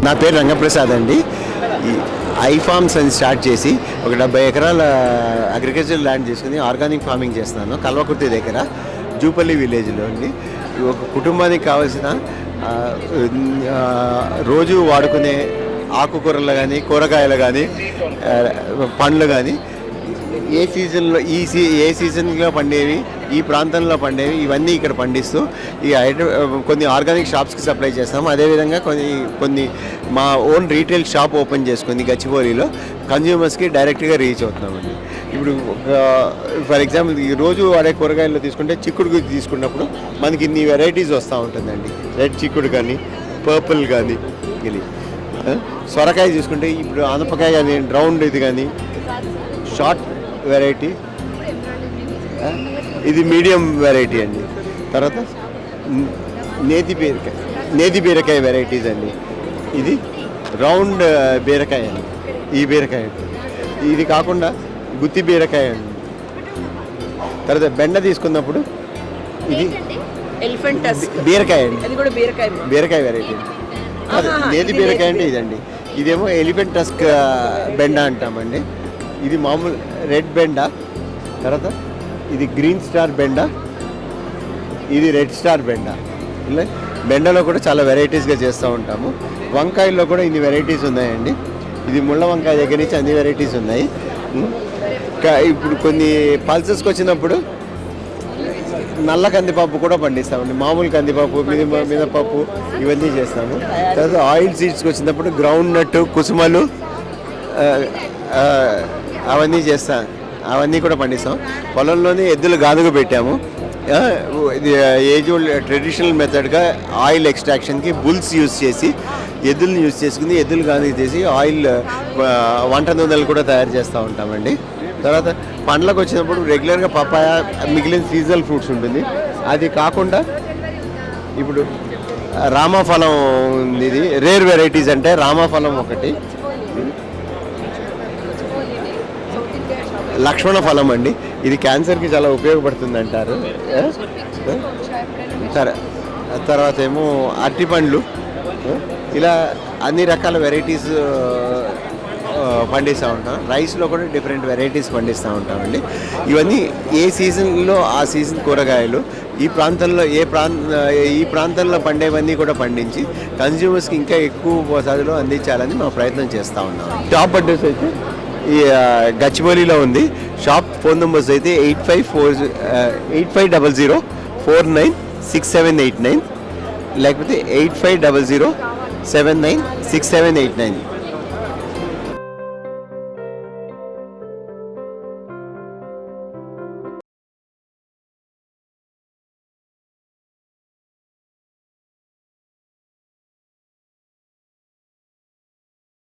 నా పేరు రంగప్రసాద్ అండి. ఈ ఐ ఫార్మ్స్ అని స్టార్ట్ చేసి ఒక 70 ఎకరాల అగ్రికల్చర్ ల్యాండ్ చేసుకుని ఆర్గానిక్ ఫార్మింగ్ చేస్తున్నాను కల్వకుర్తి దగ్గర జూపల్లి విలేజ్లో అండి. ఒక కుటుంబానికి కావాల్సిన రోజు వాడుకునే ఆకుకూరలు కానీ కూరగాయలు కానీ పండ్లు కానీ ఏ సీజన్లో ఏ సీజన్లో పండేవి ఈ ప్రాంతంలో పండేవి ఇవన్నీ ఇక్కడ పండిస్తూ ఈ కొన్ని ఆర్గానిక్ షాప్స్కి సప్లై చేస్తాము. అదేవిధంగా కొన్ని మా ఓన్ రీటైల్ షాప్ ఓపెన్ చేసుకుంది గచ్చిబౌలిలో కన్జ్యూమర్స్కి డైరెక్ట్గా రీచ్ అవుతున్నామండి. ఇప్పుడు ఫర్ ఎగ్జాంపుల్ ఈ రోజు వాడే కూరగాయలు తీసుకుంటే చిక్కుడు తీసుకున్నప్పుడు మనకి ఇన్ని వెరైటీస్ వస్తూ ఉంటుందండి. రెడ్ చిక్కుడు కానీ పర్పుల్ కానీ ఇది సొరకాయ తీసుకుంటే ఇప్పుడు ఆనపకాయ కానీ రౌండ్ ఇది కానీ షార్ట్ వెరైటీ ఇది మీడియం వెరైటీ అండి. తర్వాత నేతి బీరకాయ వెరైటీస్ అండి. ఇది రౌండ్ బీరకాయ అండి. ఈ బీరకాయ ఇది కాకుండా గుత్తి బీరకాయ అండి. తర్వాత బెండ తీసుకున్నప్పుడు ఇది బీరకాయ అండి. బీరకాయ వెరైటీ నేతి బీరకాయ అంటే ఇదండి. ఇదేమో ఎలిఫెంట్ టస్క్ బెండ అంటామండి. ఇది మామూలు రెడ్ బెండ. తర్వాత ఇది గ్రీన్ స్టార్ బెండ, ఇది రెడ్ స్టార్ బెండ. ఇలా బెండలో కూడా చాలా వెరైటీస్గా చేస్తూ ఉంటాము. వంకాయల్లో కూడా ఇన్ని వెరైటీస్ ఉన్నాయండి. ఇది ముళ్ళ వంకాయ దగ్గర నుంచి అన్ని వెరైటీస్ ఉన్నాయి. ఇప్పుడు కొన్ని పల్సెస్కి వచ్చినప్పుడు నల్ల కందిపప్పు కూడా పండిస్తామండి. మామూలు కందిపప్పు మినపప్పు ఇవన్నీ చేస్తాము. తర్వాత ఆయిల్ సీడ్స్కి వచ్చినప్పుడు గ్రౌండ్ నట్టు కుసుమలు అవన్నీ కూడా పండిస్తాం. పొలంలోనే ఎద్దులు గానుగ పెట్టాము. ఇది ఏజ్ ఓల్డ్ ట్రెడిషనల్ మెథడ్గా ఆయిల్ ఎక్స్ట్రాక్షన్కి బుల్స్ యూజ్ చేసి ఎద్దులను యూజ్ చేసుకుని ఎద్దులు గానుగ చేసి ఆయిల్ వంట నూనెలు కూడా తయారు చేస్తూ ఉంటామండి. తర్వాత పండ్లకు వచ్చినప్పుడు రెగ్యులర్గా పపాయ మిగిలిన సీజనల్ ఫ్రూట్స్ ఉంటుంది. అది కాకుండా ఇప్పుడు రామఫలం ఇది రేర్ వెరైటీస్ అంటే రామఫలం ఒకటి, లక్ష్మణ ఫలం అండి. ఇది క్యాన్సర్కి చాలా ఉపయోగపడుతుంది అంటారు. తర్వాత ఏమో అరటిపండ్లు, ఇలా అన్ని రకాల వెరైటీస్ పండిస్తూ ఉంటాం. రైస్లో కూడా డిఫరెంట్ వెరైటీస్ పండిస్తూ ఉంటామండి. ఇవన్నీ ఏ సీజన్లో ఆ సీజన్ కూరగాయలు ఈ ప్రాంతంలో పండేవన్నీ కూడా పండించి కన్జ్యూమర్స్కి ఇంకా ఎక్కువ మోతాదులో అందించాలని మా ప్రయత్నం చేస్తూ ఉన్నాం. టాప్ అడ్రస్ అయితే ఈ గచ్చిబౌలిలో ఉంది. షాప్ ఫోన్ నెంబర్స్ అయితే 8500496789 లేకపోతే 8500796789.